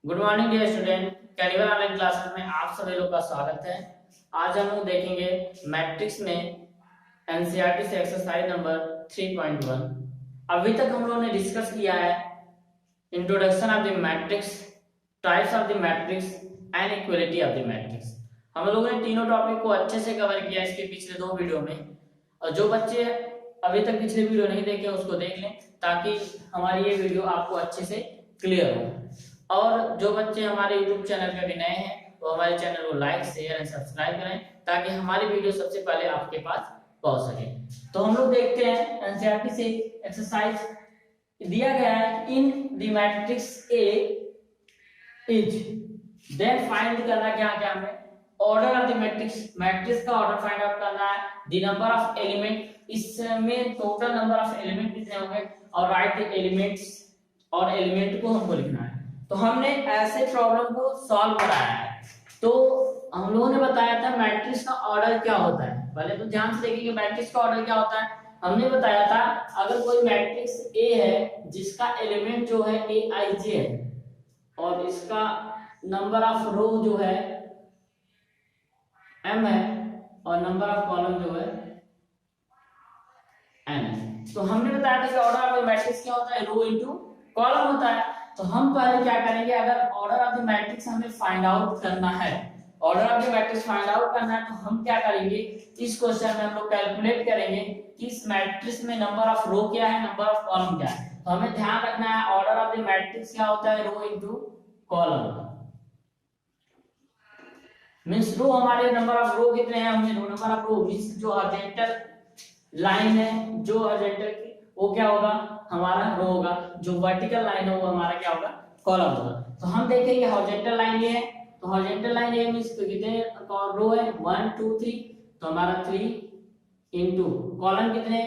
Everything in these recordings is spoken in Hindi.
Good morning dear student. Calibre online classes में आप सभी लोग का स्वागत है। आज हम लोग देखेंगे मैट्रिक्स में एनसीईआरटी से एक्सरसाइज नंबर 3.1। अभी तक हम लोगों ने डिस्कस किया है introduction of the matrix, types of the matrix and equality of the matrix. हम लोगों ने तीनों टॉपिक को अच्छे से कवर किया इसके पिछले दो वीडियो में, और जो बच्चे अभी तक पिछले वीडियो नहीं देखे उसको देख लें ताकि हमारी ये वीडियो आपको अच्छे से क्लियर हो। और जो बच्चे हमारे YouTube चैनल पे भी नए हैं वो हमारे चैनल को लाइक शेयर एंड सब्सक्राइब करें ताकि हमारी वीडियो सबसे पहले आपके पास पहुंच सके। तो हम लोग देखते हैं एनसीईआरटी से एक्सरसाइज दिया गया है in the matrix A is, then find करना क्या क्या हमें order of the matrix, matrix का ऑर्डर फाइंड आउट करना है, द नंबर ऑफ एलिमेंट, इसमें टोटल नंबर ऑफ एलिमेंट कितने होंगे, और राइट द एलिमेंट्स, और एलिमेंट को हमको लिखना है। तो हमने ऐसे प्रॉब्लम को सॉल्व कराया है। तो हम लोगों ने बताया था मैट्रिक्स का ऑर्डर क्या होता है। पहले तो ध्यान से देखिए मैट्रिक्स का ऑर्डर क्या होता है। हमने बताया था अगर कोई मैट्रिक्स ए है जिसका एलिमेंट जो है ए आई जे है और इसका नंबर ऑफ रो जो है m है और नंबर ऑफ कॉलम जो है n है, तो हमने बताया था कि ऑर्डर ऑफ द मैट्रिक्स क्या होता है, रो इनटू कॉलम होता है। तो हम पहले क्या करेंगे, अगर ऑर्डर ऑफ द मैट्रिक्स हमें फाइंड आउट करना है, order of the matrix find out करना है, तो हम क्या करेंगे, इस क्वेश्चन में हम लोग कैलकुलेट करेंगे कि इस मैट्रिक्स में नंबर ऑफ रो क्या है, नंबर ऑफ कॉलम क्या है। तो हमें ध्यान रखना है ऑर्डर ऑफ द मैट्रिक्स क्या होता है, row into column. Means row हमारे नंबर ऑफ रो कितने हैं, हमने row number of row means जो हॉरिजॉन्टल लाइन है, जो हॉरिजॉन्टल की वो क्या होगा हमारा रो होगा, जो वर्टिकल लाइन है वो हमारा क्या होगा कॉलम होगा। तो हम देखेंगे हॉरिजॉन्टल लाइन ये है, तो हॉरिजॉन्टल लाइन ये मींस कितने रो है 1 2 3, तो हमारा 3 इनटू कॉलम कितने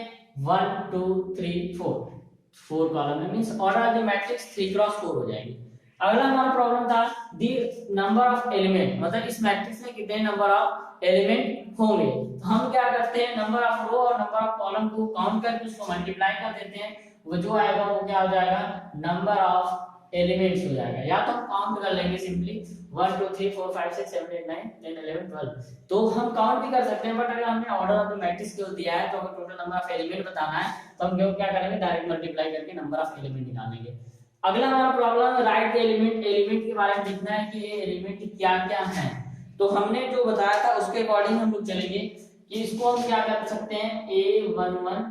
1 2 3 4 कॉलम है, means order of the matrix 3 cross 4 हो जाएगी। अगला हमारा प्रॉब्लम था दी नंबर ऑफ एलिमेंट, मतलब इस मैट्रिक्स में कितने नंबर ऑफ एलिमेंट होंगे। तो हम क्या करते हैं, नंबर ऑफ रो और नंबर ऑफ कॉलम को काउंट करके उसको मल्टीप्लाई कर देते हैं, वो जो आएगा वो क्या हो जाएगा नंबर ऑफ एलिमेंट्स हो जाएगा। या तो हम काउंट कर लेंगे सिंपली 1 2 3 4 5 6 7 8 9 10 11 12, तो हम काउंट भी कर सकते हैं, बट अगर हमने ऑर्डर ऑफ द मैट्रिक्स केवल दिया है तो हमें टोटल नंबर ऑफ एलिमेंट बताना है, तो हम क्या करेंगे डायरेक्ट मल्टीप्लाई करके नंबर ऑफ एलिमेंट निकालेंगे। अगला हमारा प्रॉब्लम है राइट द एलिमेंट, एलिमेंट के बारे में लिखना है कि ये एलिमेंट क्या क्या हैं। तो हमने जो बताया था उसके अकॉर्डिंग हम लोग चलेंगे कि इसको हम क्या कर सकते हैं a11,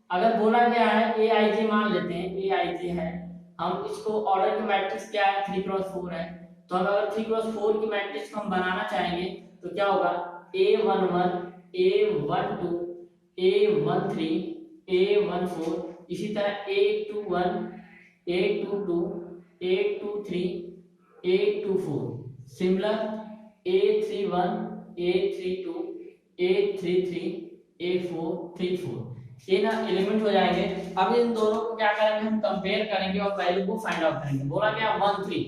अगर बोला गया है ए आई जे मान लेते हैं ए आई जे है, हम इसको ऑर्डर की मैट्रिक्स क्या है 3 क्रॉस 4 है, तो हम अगर 3 क्रॉस 4 की मैट्रिक्स को हम बनाना चाहेंगे तो क्या होगा a11 a12 a13 a14, इसी तरह a21 822 823 824, similar A31 A32 A33 A434, ये ना एलिमेंट हो जाएंगे। अब इन दोनों को क्या करेंगे हम कंपेयर करेंगे और वैल्यू को फाइंड आउट करेंगे। बोला गया 1 3,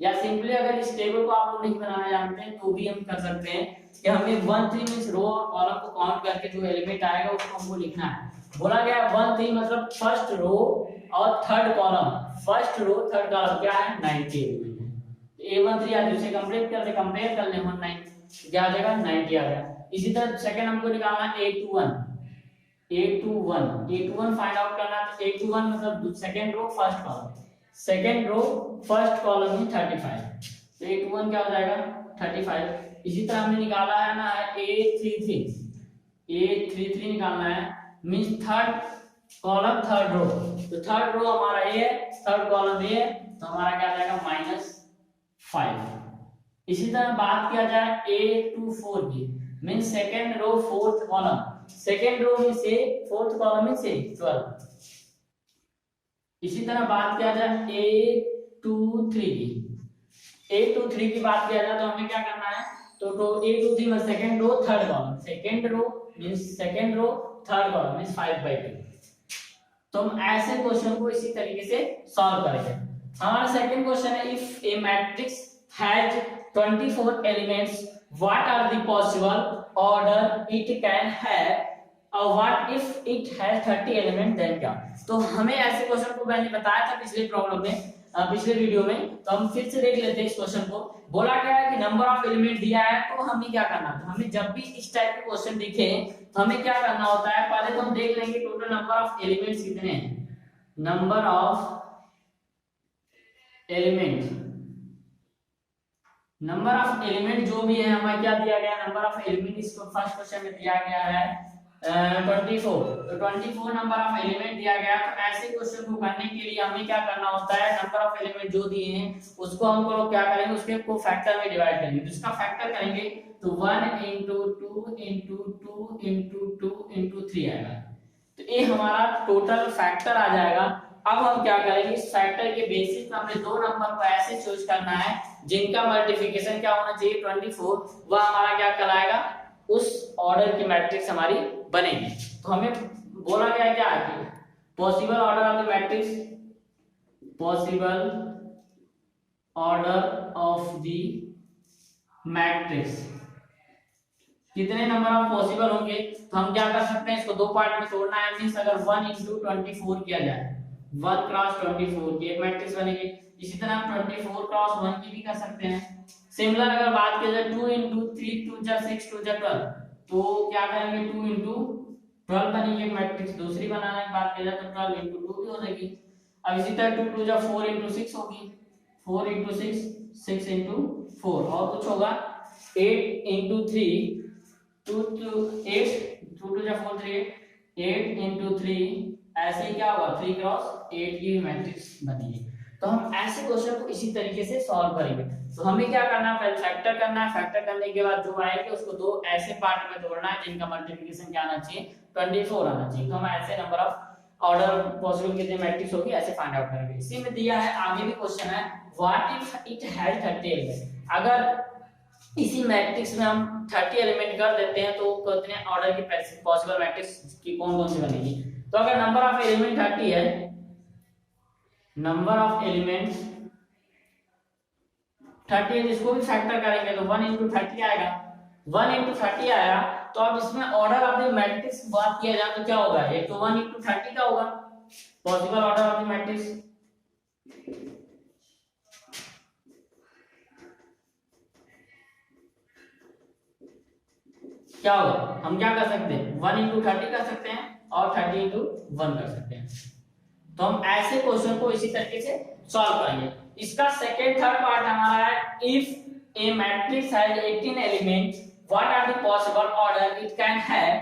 या सिंपली अगर इस टेबल को आप लोग नहीं बनाना जानते हैं तो भी हम कर सकते हैं कि हमें 1 3 मींस रो और कॉलम को काउंट करके जो एलिमेंट आएगा उसको हमको लिखना है। बोला गया 1 3 मतलब फर्स्ट रो और third column, first row third column क्या है 90 एलिमेंट है। तो A13 आदि से कंपेयर कर ले 19 क्या आ जाएगा 90 आ गया। इसी तरह सेकंड हमको निकालना है A21 फाइंड आउट करना है। तो A21 मतलब second row first column, second row first column में 35, तो A21 क्या हो जाएगा 35। इसी तरह हमने निकाला है ना A33 निकालना है, means third column third row, तो थर्ड रो हमारा ए है, थर्ड कॉलम ए है, तो हमारा क्या आ जाएगा -5। इसी तरह बात किया जाए A24 की, means second row fourth column, second row में से फोर्थ कॉलम में से 12। इसी तरह बात किया जाए A23 की बात किया जाए तो हमें क्या करना है, तो A23 में second row third column, second row means second row third column means 5/2। तो हम ऐसे क्वेश्चन को इसी तरीके से सॉल्व करेंगे। हमारा सेकंड क्वेश्चन है if a matrix has 24 elements what are the possible order it can have और what if it has 30 element then क्या। तो हमें ऐसे क्वेश्चन को मैंने बताया था पिछले प्रॉब्लम में, पिछले वीडियो में, तो हम फिर से देख लेते हैं इस क्वेश्चन को। बोला गया है कि नंबर ऑफ एलिमेंट दिया है, तो हमें क्या करना है, हमें जब भी इस टाइप के क्वेश्चन दिखे तो हमें क्या करना होता है, पहले तो हम देख लेंगे टोटल नंबर ऑफ एलिमेंट्स कितने हैं। Number of element, number of element जो भी है हमें क्या दिया गया, नंबर ऑफ एलिमेंट इसको फर्स्ट क्वेश्चन में दिया गया है 24। तो 24 नंबर ऑफ एलिमेंट दिया गया। तो ऐसे क्वेश्चन को करने के लिए हमें क्या करना होता है, नंबर ऑफ एलिमेंट जो दिए हैं उसको हम लोग क्या करेंगे, उसके को फैक्टर में डिवाइड करेंगे। तो इसका फैक्टर करेंगे तो 1 into 2 into 2 into 2 into 3 आएगा। तो ये हमारा टोटल फैक्टर आ जाएगा। अब हम क्या करेंगे, इस फैक्टर के बेसिस पे हमें दो नंबर को ऐसे चूज करना है जिनका मल्टीप्लिकेशन क्या होना चाहिए 24, वह हमारा क्या कहलाएगा, उस ऑर्डर की मैट्रिक्स हमारी बनेगी। तो हमें बोला गया है क्या कि possible order of the matrix, possible order of the matrix कितने नंबर ऑफ पॉसिबल होंगे। तो हम क्या कर सकते हैं, इसको दो पार्ट में तोड़ना है। मींस अगर 1 into 24 किया जाए, 1 क्रॉस 24 की एक मैट्रिक्स बनेगी। इसी तरह हम 24 क्रॉस 1 की भी कर सकते हैं। सिमिलर अगर बात की जाए 2 into 3 2 जा 6 2 जा 12, तो क्या करेंगे 2 into 12 बनेगी एक मैट्रिक्स। दूसरी बनाने की बात की जाए तो 12 into 2 भी हो जाएगी। अब इसी तरह 2 2 जा 4 into 6 होगी, 4 into 6 6 into 4, और कुछ होगा 8 into 3 2 2 8 2 2 जा 4 3 8 into 3, ऐसे ही क्या होगा 3 क्रॉस 8 की मैट्रिक्स बनेगी। तो हम ऐसे क्वेश्चन को इसी तरीके से सॉल्व करेंगे। तो हमें क्या करना है, पहले फैक्टर करना है। फैक्टर करने के बाद जो आएगा उसको दो ऐसे पार्ट में तोड़ना है जिनका मल्टीप्लिकेशन क्या आना चाहिए 24 आना चाहिए। तो हम ऐसे नंबर ऑफ ऑर्डर पॉसिबल कितने मैट्रिक्स होगी ऐसे फाइंड आउट करेंगे। इसी में दिया है, आगे भी क्वेश्चन है, what if it has 30 element. अगर इसी मैट्रिक्स में हम 30 एलिमेंट कर देते हैं तो कितने ऑर्डर की पॉसिबल मैट्रिक्स की कौन कौन सी बनेगी। तो अगर नंबर ऑफ एलिमेंट 30 है, नंबर ऑफ एलिमेंट्स 30 है, इसको भी फैक्टर करेंगे तो 1 into 30 आएगा। 1 into 30 आया, तो अब इसमें ऑर्डर ऑफ द मैट्रिक्स बात किया जाए तो क्या होगा, एक तो 1 into 30 का होगा possible order of the matrix. क्या होगा, हम क्या कर सकते हैं 1 into 30 कर सकते हैं और 30 into 1 कर सकते हैं। तो हम ऐसे क्वेश्चन को इसी तरीके से सॉल्व करेंगे। इसका सेकंड थर्ड पार्ट हमारा है, if a matrix has 18 elements what are the possible order it can have,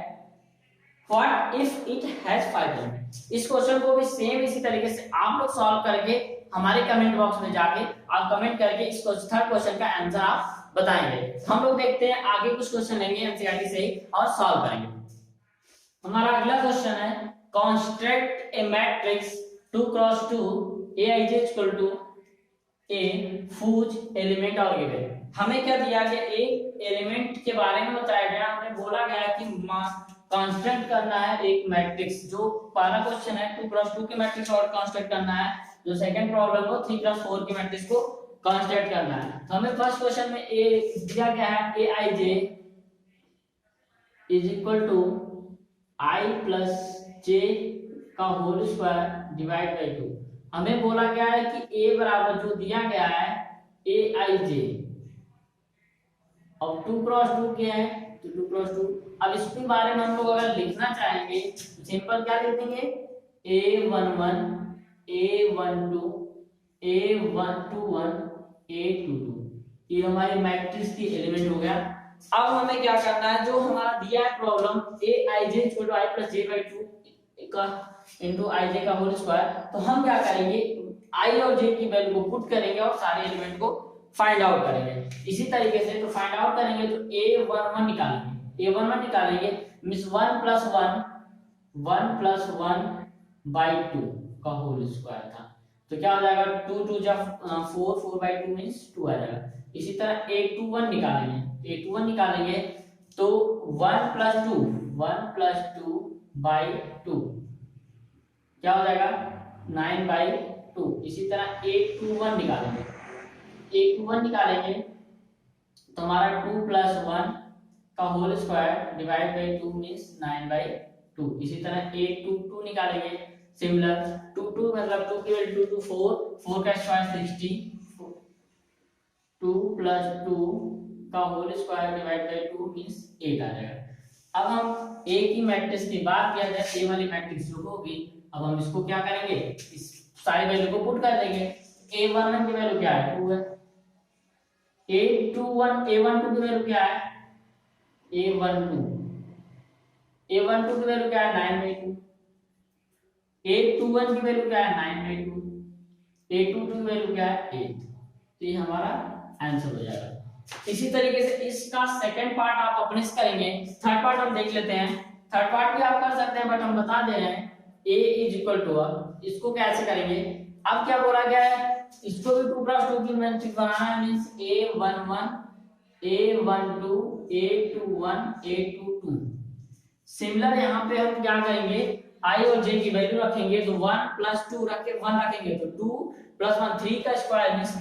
what if it has 5 elements. इस क्वेश्चन को भी सेम इसी तरीके से आप लोग सॉल्व करके हमारे कमेंट बॉक्स में जाके आप कमेंट करके इस थर्ड क्वेश्चन का आंसर आप बताएंगे। हम लोग देखते हैं आगे कुछ क्वेश्चन लेंगे एनसीईआरटी से ही और सॉल्व करेंगे। हमारा अगला क्वेश्चन है, construct a matrix 2 cross 2 aij equal to a whose element are given. हमें क्या दिया गया, एक एलिमेंट के बारे में बताया गया। हमें बोला गया कि कंस्ट्रक्ट करना है एक मैट्रिक्स। जो पहला क्वेश्चन है 2 क्रॉस 2 की मैट्रिक्स और कंस्ट्रक्ट करना है, जो सेकंड प्रॉब्लम हो 3 क्रॉस 4 की मैट्रिक्स को कंस्ट्रक्ट करना है। तो हमें फर्स्ट क्वेश्चन में ए दिया गया है, aij is equal to i plus j का होल स्क्वायर डिवाइड बाई 2। हमें बोला गया है कि a बराबर जो दिया गया है aij, अब 2 क्रॉस 2 क्या है तो 2 क्रॉस 2। अब इसके बारे में हम लोग अगर लिखना चाहेंगे तो सिंपल क्या लिख देंगे, a11 a12 a121 a22, ये हमारी मैट्रिक्स की एलिमेंट हो गया। अब हमें क्या करना है, जो हमारा दिया है problem aij equal to i plus j by 2 का इनटू ij का होल स्क्वायर, तो हम क्या करेंगे i और j की वैल्यू को पुट करेंगे और सारे एलिमेंट को फाइंड आउट करेंगे। इसी तरीके से तो फाइंड आउट करेंगे तो a11 निकालेंगे, a11 निकालेंगे मींस 1 प्लस 1 बाई 2 का होल स्क्वायर था, तो क्या हो जाएगा 2 2 जा 4 4 बाई 2 मींस 2 आ जाएगा। इसी तरह a21 निकालेंगे तो 1 प्लस 2 बाई 2 क्या हो जाएगा 9 बाई 2। इसी तरह a21 निकालेंगे तो हमारा 2 प्लस 1 का whole square divide by 2 means 9 by 2। इसी तरह a22 निकालेंगे, सिमिलर 2 मतलब 2 की वैल्यू 2 4, 4 का स्क्वायर 60, 2 प्लस 2 का whole square divide by 2 means 8 आ जाएगा। अब हम ए की मैट्रिक्स की बात किया जाए, ए वाली मैट्रिक्स जो होगी, अब हम इसको क्या करेंगे, इस सारी वैल्यू को पुट कर देंगे। a11 की वैल्यू क्या है, 2 है। a12 की वैल्यू क्या है, a12 की वैल्यू क्या है, 9/2। a21 की वैल्यू क्या है, 9/2। a22 की वैल्यू क्या है, 8। तो ये हमारा आंसर हो जाएगा। इसी तरीके से इसका सेकंड पार्ट आप अपने से करेंगे, थर्ड पार्ट हम देख लेते हैं। थर्ड पार्ट भी आप कर सकते हैं, बट हम बता दे रहे हैं a इज इक्वल टू, इसको कैसे करेंगे, अब क्या बोला गया है, इसको भी 2 + 2 की मैट्रिक्स बनाना है, means a11 a12 a21 a22। Similar यहाँ पे हम क्या करेंगे, i और j की वैल्यू रखेंगे, तो 1 + 2 रख के 1 रखेंगे, तो 2 + 1 3 का square means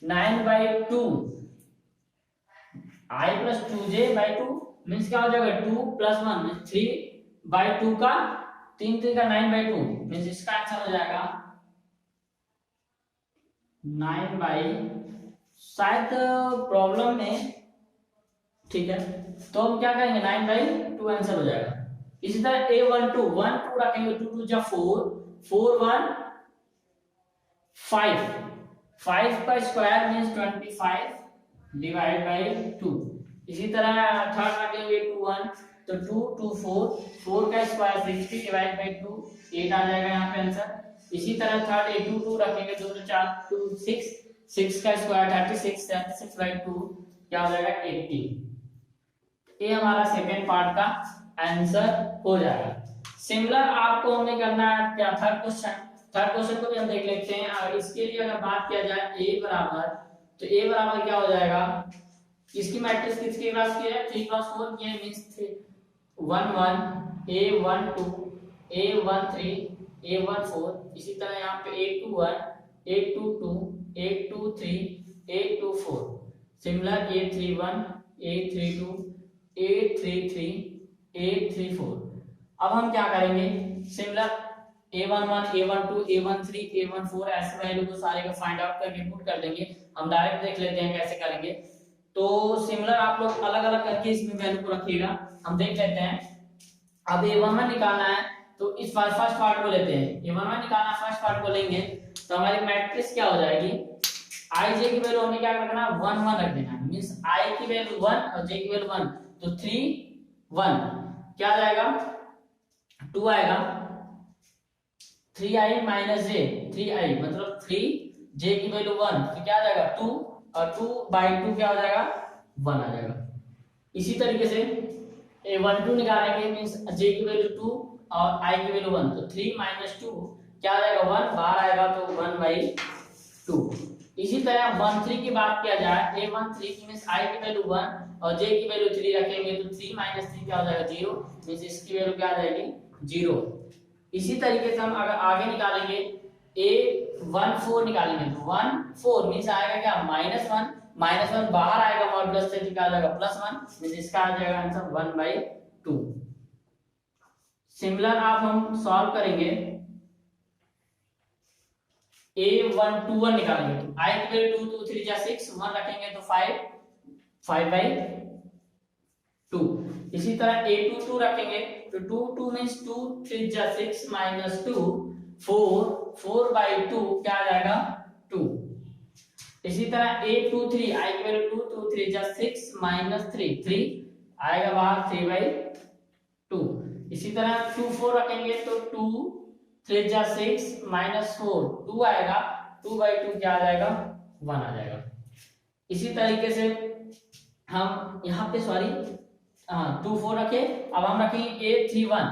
9/2 i + 2j/2 means क्या हो जाएगा, 2 + 1 मींस 3/2 का 3 का 9/2 मींस इसका आंसर हो जाएगा 9/, शायद प्रॉब्लम में, ठीक है, तो हम क्या करेंगे 9/2 आंसर हो जाएगा। इसी तरह a12 1 2 रखेंगे, 2 2 जा 4, 4 1 5, 5 का स्क्वायर मींस 25 डिवाइड बाय 2। इसी तरह थर्ड रखेंगे 2 1, तो 2 2 4, 4 का स्क्वायर 60 डिवाइड बाय 2, 8 आ जाएगा यहाँ पे आंसर। इसी तरह थर्ड a2 2 रखेंगे, 2 2 4 2 6, 6 का स्क्वायर 36, 36 बाय 2 क्या हो जाएगा 80। ये हमारा सेकंड पार्ट का आंसर हो जाएगा। सिमिलर आपको हमें करना है क्या, थर्ड क्वेश्चन को भी हम देख लेते हैं। और इसके लिए अगर बात किया जाए a बराबर, तो a बराबर क्या हो जाएगा, इसकी मैट्रिक्स किसके क्लास की है, 3 × 4 की है, मींस 1 1 a12 a13 a14। इसी तरह यहाँ पे a21 a22 a23 a24। Similar a31 a32 a33 a34। अब हम क्या करेंगे, similar a11 a12 a13 a14 ऐसे वैल्यू को सारे को फाइंड आउट करके पुट कर देंगे। हम डायरेक्ट देख लेते हैं कैसे करेंगे। तो सिमिलर आप लोग अलग अलग करके इसमें वैल्यू को रखिएगा, हम देख लेते हैं। अब a11 निकालना है, तो इस फर्स्ट पार्ट को लेते हैं, a11 निकालना फर्स्ट पार्ट को लेंगे, तो हमारी मैट्रिक्स क्या हो जाएगी, i j की वैल्यू हमें क्या रखना है, 1 1 रख देना है, मींस i की वैल्यू 1 और j की वैल्यू 1, तो 3 1 क्या आ जाएगा, 2 आएगा, 3i - j 3i मतलब 3, j की वैल्यू 1, तो क्या आ जाएगा 2, और 2/2 क्या हो जाएगा 1 आ जाएगा। इसी तरीके से a12 निकालेंगे, मींस j की वैल्यू 2 और i की वैल्यू 1, तो 3 - 2 क्या आ जाएगा 1, बाहर आएगा तो 1/2। इसी तरह 13 की बात किया जाए, a13 की मींस i की वैल्यू 1 और j की वैल्यू 3 रखेंगे, तो 3 - 3 क्या हो जाएगा 0, मींस इसकी वैल्यू क्या आ जाएगी 0। इसी तरीके से हम अगर आगे निकालेंगे a14 निकालेंगे, तो 1 4 मींस आएगा क्या -1 बाहर आएगा, मॉडुलस से क्या आ जाएगा +1, मींस इसका आ जाएगा आंसर 1/2। सिमिलर आप हम सॉल्व करेंगे, a121 निकालेंगे, तो i की वैल्यू 2 2 3 जा 6, 1 रखेंगे तो 5/2। इसी तरह a22 रखेंगे, तो 2 2 मींस 2 3 जा 6 -2 4 4/2 क्या आ जाएगा 2। इसी तरह a23 i की वैल्यू 2 2 3 जा 6 -3 3 आएगा बाहर 3/2। इसी तरह 2 4 रखेंगे, तो 2 3 जा 6 -4 2 आएगा, 2/2 क्या आ जाएगा 1 आ जाएगा। इसी तरीके से हम यहाँ पे 2 4 रखे, अब हम रखेंगे a31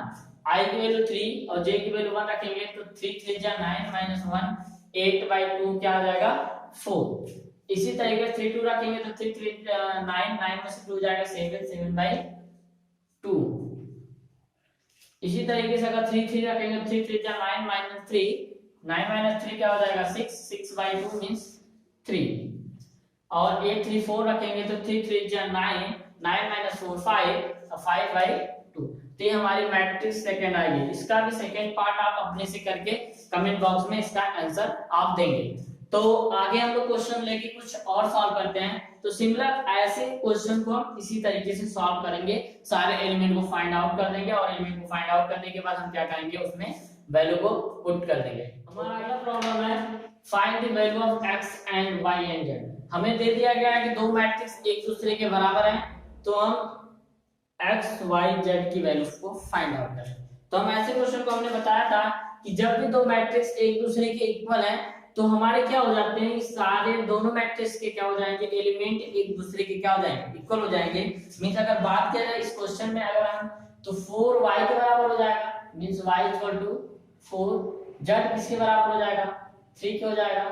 i की वैल्यू 3 और j की वैल्यू 1 रखेंगे, तो 3 3 जा 9 -1 8/2 क्या आ जाएगा 4। इसी तरीके से 3 2 रखेंगे, तो 3 3 9 9 में से 2 जाएगा 7 7/2। इसी तरीके से अगर 3 3 रखेंगे, 3 3 जा 9 - 3 9 - 3 क्या हो जाएगा 6 6/2 मींस 3। और a34 रखेंगे, तो 3 3 जा 9 9 - 4 5 5/2। तो ये हमारी मैट्रिक्स सेकंड आएगी। इसका भी सेकंड पार्ट आप अपने से करके कमेंट बॉक्स में इसका आंसर आप देंगे। तो आगे हम लोग क्वेश्चन लेके कुछ और सॉल्व करते हैं। तो सिमिलर ऐसे क्वेश्चन को हम इसी तरीके से सॉल्व करेंगे, सारे एलिमेंट को फाइंड आउट कर देंगे और एलिमेंट को फाइंड आउट करने के बाद हम क्या करेंगे, उसमें वैल्यू को पुट कर देंगे। हमारा अगला प्रॉब्लम है find the value of x and y and z। हमें दे दिया गया है कि दो मैट्रिक्स एक दूसरे के बराबर हैं, तो हम x y z की वैल्यूज को फाइंड आउट करें। तो हम ऐसे क्वेश्चन को हमने बताया था कि जब भी दो मैट्रिक्स एक दूसरे के इक्वल हैं तो हमारे क्या हो जाते हैं, सारे दोनों मैट्रिक्स के क्या हो जाएंगे, एलिमेंट एक दूसरे के क्या हो जाएंगे, इक्वल हो जाएंगे। मींस अगर बात किया जाए इस क्वेश्चन में अगर हम, तो 4y के बराबर हो जाएगा, मींस y 4, z किसके बराबर हो जाएगा, 3 के हो जाएगा,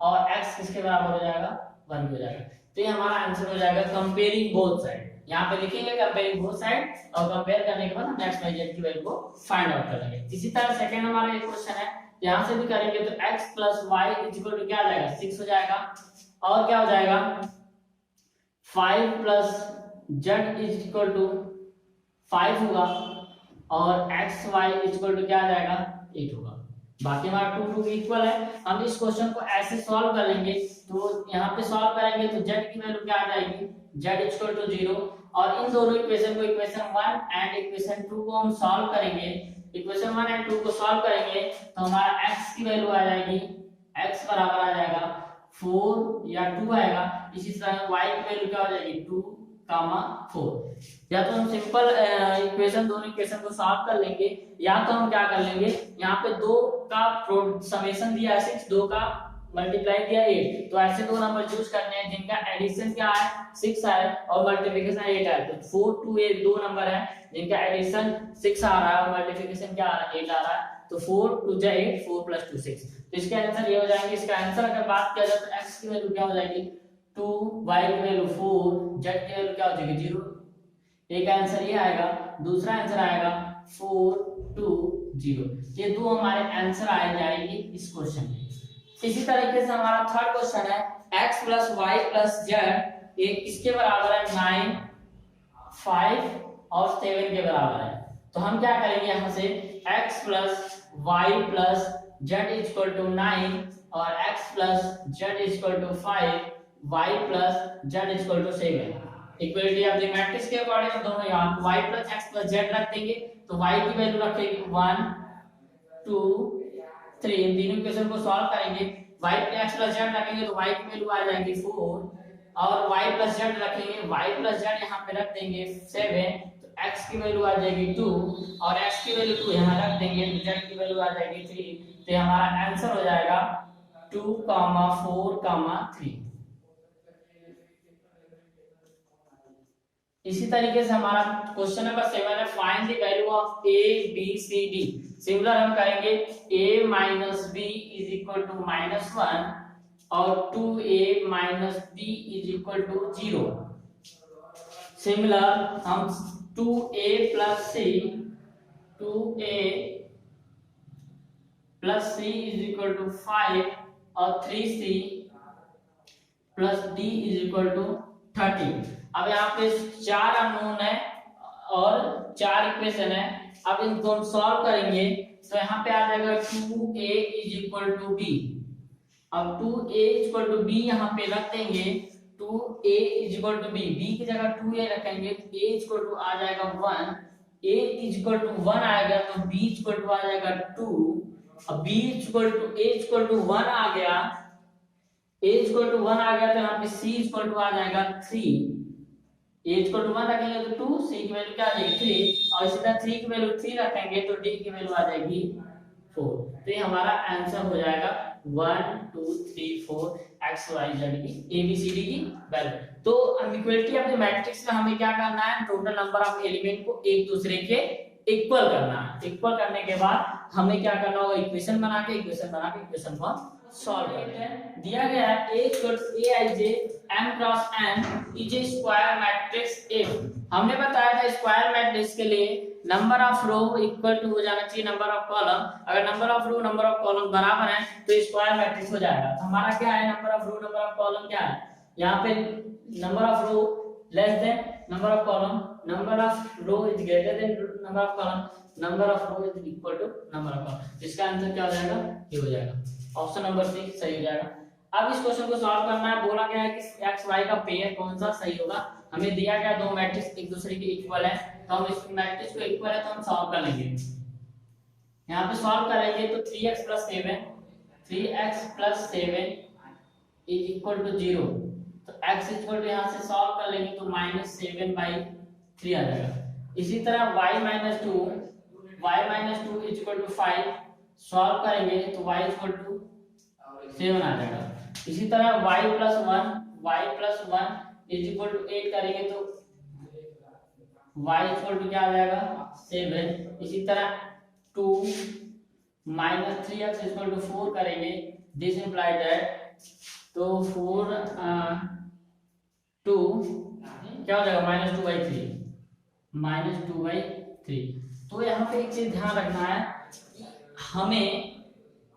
और x किसके बराबर हो जाएगा, 1 के हो जाएगा। तो ये हमारा आंसर हो जाएगा कंपेयरिंग बोथ साइड। यहाँ पे लिखेंगे कंपेयरिंग बोथ साइड और कंपेयर करने के बाद हम x y z की वैल्यू को फाइंड आउट करेंगे। इसी तरह सेकंड हमारा एक क्वेश्चन है, यहाँ से भी करेंगे तो x plus y equal to क्या आ जाएगा, 6 हो जाएगा, और क्या हो जाएगा 5 प्लस z इक्वल टू 5 होगा, और x y इक्वल टू क्या आ जाएगा, 8 होगा। बाकी हमारा 2 इक्वल है। हम इस क्वेश्चन को ऐसे सॉल्व करेंगे, तो यहाँ पे सॉल्व करेंगे तो z की वैल्यू क्या आ जाएगी, z इक्वल टू 0, और इन दोनों इक्वेशन को, इक्वेशन 1 एंड इक्वेशन 2 को हम सॉल्व करेंगे। इक्वेशन 1 एंड 2 को सॉल्व करेंगे तो हमारा x की वैल्यू आ जाएगी, x बराबर आ जाएगा 4 या 2 आएगा। इसी तरह y की वैल्यू क्या हो जाएगी, 2, 4। या तो हम सिंपल इक्वेशन, दोनों इक्वेशन को सॉल्व कर लेंगे, या तो हम क्या कर लेंगे, यहाँ पे 2 का समेशन दिया है 6, 2 का मल्टीप्लाई दिया 8, तो ऐसे दो नंबर चूज करने हैं जिनका एडिशन क्या है, 6 है और मल्टीप्लिकेशन 8 है। तो 4 2 8 दो नंबर है जिनका एडिशन 6 आ रहा है और मल्टीप्लिकेशन क्या आ रहा है, 8 आ रहा है। तो 4 2 जा 8, 4 प्लस 2 6। तो इसका आंसर ये हो जाएंगे। इसका आंसर अगर बात किया जाए तो x की वैल्यू क्या हो जाएगी 2, y की वैल्यू 4, z की वैल्यू क्या हो जाएगी 0। एक आंसर ये आएगा, दूसरा आंसर आएगा 4 2 0। ये दो हमारे आंसर आ जाएंगे इस क्वेश्चन में। इसी तरीके से हमारा थर्ड क्वेश्चन है x plus y plus z, एक इसके बराबर है 9, 5 और 7 के बराबर है। तो हम क्या करेंगे, यहाँ से x plus y plus z equal to 9 और x plus z equal to 5, y plus z equal to 7। Equality of the matrix के अकॉर्डिंग दोनों यहाँ y plus x plus z रख देंगे, तो y की वैल्यू रखेंगे 1 2 3। इन तीनों इक्वेशन को सॉल्व करेंगे, y plus x plus z रखेंगे तो y की वैल्यू आ जाएगी 4, और y प्लस z रखेंगे, y प्लस z यहाँ पे रख देंगे 7, तो x की वैल्यू आ जाएगी 2, और x की वैल्यू 2 यहाँ रख देंगे तो z की वैल्यू आ जाएगी 3। तो हमारा आंसर हो जाएगा 2, 4, 3। इसी तरीके से हमारा क्वेश्चन नंबर 7 है find the value of a b c d। Similar हम करेंगे a minus b is equal to -1 और 2a minus b is equal to 0। Similar हम 2a plus c, 2a plus c is equal to 5 और 3c plus d is equal to 30। अब यहाँ पे 4 अननोन है और 4 इक्वेशन है। अब इनको हम सॉल्व करेंगे तो यहाँ पे आ जाएगा 2a is equal to b। अब 2a इक्वल टू b यहाँ पे रख देंगे, 2a is equal to b, b की जगह 2a रखेंगे तो a इक्वल टू आ जाएगा 1, a इक्वल टू 1 आएगा तो b इक्वल टू आ जाएगा 2। अब b equal to a equal to 1 आ गया, a इक्वल टू 1 आ गया तो यहाँ पे c इक्वल टू आ जाएगा 3। a इक्वल टू 1 रखेंगे तो 2, c की वैल्यू क्या आ जाएगी 3, और इसी तरह 3 की वैल्यू 3 रखेंगे तो d की वैल्यू आ जाएगी 4। तो ये हमारा आंसर हो जाएगा 1 2 3 4 x y z की a b c d की वैल्यू। तो इक्वलिटी ऑफ द मैट्रिक्स में हमें क्या करना है, टोटल नंबर ऑफ एलिमेंट को एक दूसरे के इक्वल करना है। इक्वल करने के बाद हमें क्या करना होगा, इक्वेशन बना के इक्वेशन को सॉल्व करते हैं। दिया गया है a equal to aij m cross n is a square matrix A। हमने बताया था स्क्वायर मैट्रिक्स के लिए number of row equal to हो जाना चाहिए नंबर ऑफ कॉलम। अगर number of row number of column बराबर है तो स्क्वायर मैट्रिक्स हो जाएगा। तो हमारा क्या है, number of row number of column क्या है, यहाँ पे number of row less than number of column, number of row is greater than number of column, number of row is equal to number of column। इसका आंसर क्या हो जाएगा, ये हो जाएगा ऑप्शन नंबर सी सही हो जाएगा। अब इस क्वेश्चन को सॉल्व करना है, बोला गया है कि एक्स वाई का पेयर कौन सा सही होगा। हमें दिया गया दो मैट्रिक्स एक दूसरे के इक्वल है, तो हम इस मैट्रिक्स को इक्वल है तो हम सॉल्व कर लेंगे। यहाँ पे सॉल्व करेंगे तो 3x + 7 3x + 7 is equal to 0, तो x इक्वल टू यहाँ से सॉल्व कर लेंगे तो -7/3 आ जाएगा। इसी तरह y - 2 is equal to 5 solve करेंगे तो y इक्वल टू 7 आ जाएगा। इसी तरह y + 1 इज इक्वल टू 8 करेंगे तो y इक्वल टू क्या आ जाएगा 7। इसी तरह 2 - 3x इक्वल टू 4 करेंगे, दिस इंप्लाई दैट तो 4 2 क्या हो जाएगा -2/3। तो यहाँ पे एक चीज ध्यान रखना है, हमें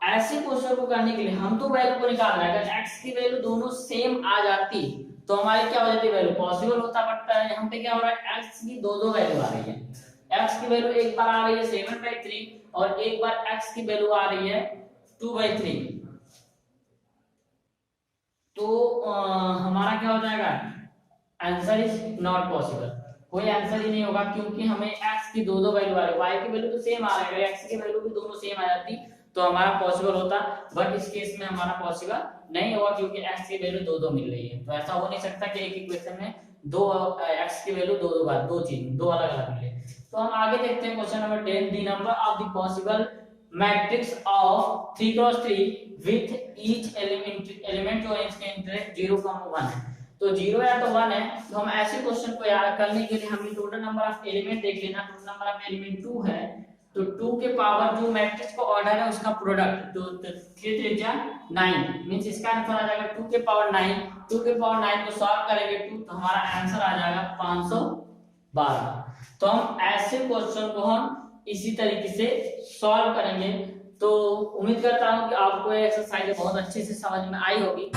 ऐसे क्वेश्चन को करने के लिए हम तो वैल्यू को निकाल रहे हैं, अगर x की वैल्यू दोनों सेम आ जाती तो हमारी क्या हो जाती वैल्यू पॉसिबल होता, बट यहाँ पे क्या हो रहा है x की दो वैल्यू आ रही है। x की वैल्यू एक बार आ रही है 7/3 और एक बार x की वैल्यू आ रही है 2/3, तो हमारा क्या हो जाएगा आंसर इज नॉट पॉसिबल, कोई आंसर ही नहीं होगा, क्योंकि हमें x की दो वैल्यू आ रही है, y की वैल्यू तो सेम आ रही है, x की वैल्यू भी दोनों सेम आ जाती तो हमारा पॉसिबल होता, बट इस केस में हमारा पॉसिबल नहीं होगा क्योंकि x की वैल्यू दो मिल रही है। तो ऐसा हो नहीं सकता कि एक इक्वेशन में दो x की वैल्यू दो बार दो अलग-अलग मिले। तो हम आगे देखते हैं question number 10, the number of the possible matrix of 3x3 with each element जो है इसके इंटरेस्ट 0, 1 है। तो 0 या तो 1 है, तो हम ऐसे क्वेश्चन को याद करने के लिए हमें टोटल नंबर ऑफ एलिमेंट देख लेना। टोटल नंबर ऑफ एलिमेंट 2 है, तो 2 के पावर जो मैट्रिक्स का ऑर्डर है उसका प्रोडक्ट, तो 3 3 जा 9 मींस इसका आंसर आ जाएगा 2 के पावर 9। 2 के पावर 9 को सॉल्व करेंगे 2 तो हमारा आंसर आ जाएगा 512। तो हम ऐसे क्वेश्चन को हम इसी तरीके से सॉल्व करेंगे। तो उम्मीद करता हूं कि आपको ये एक्सरसाइज बहुत अच्छे से समझ में आई होगी।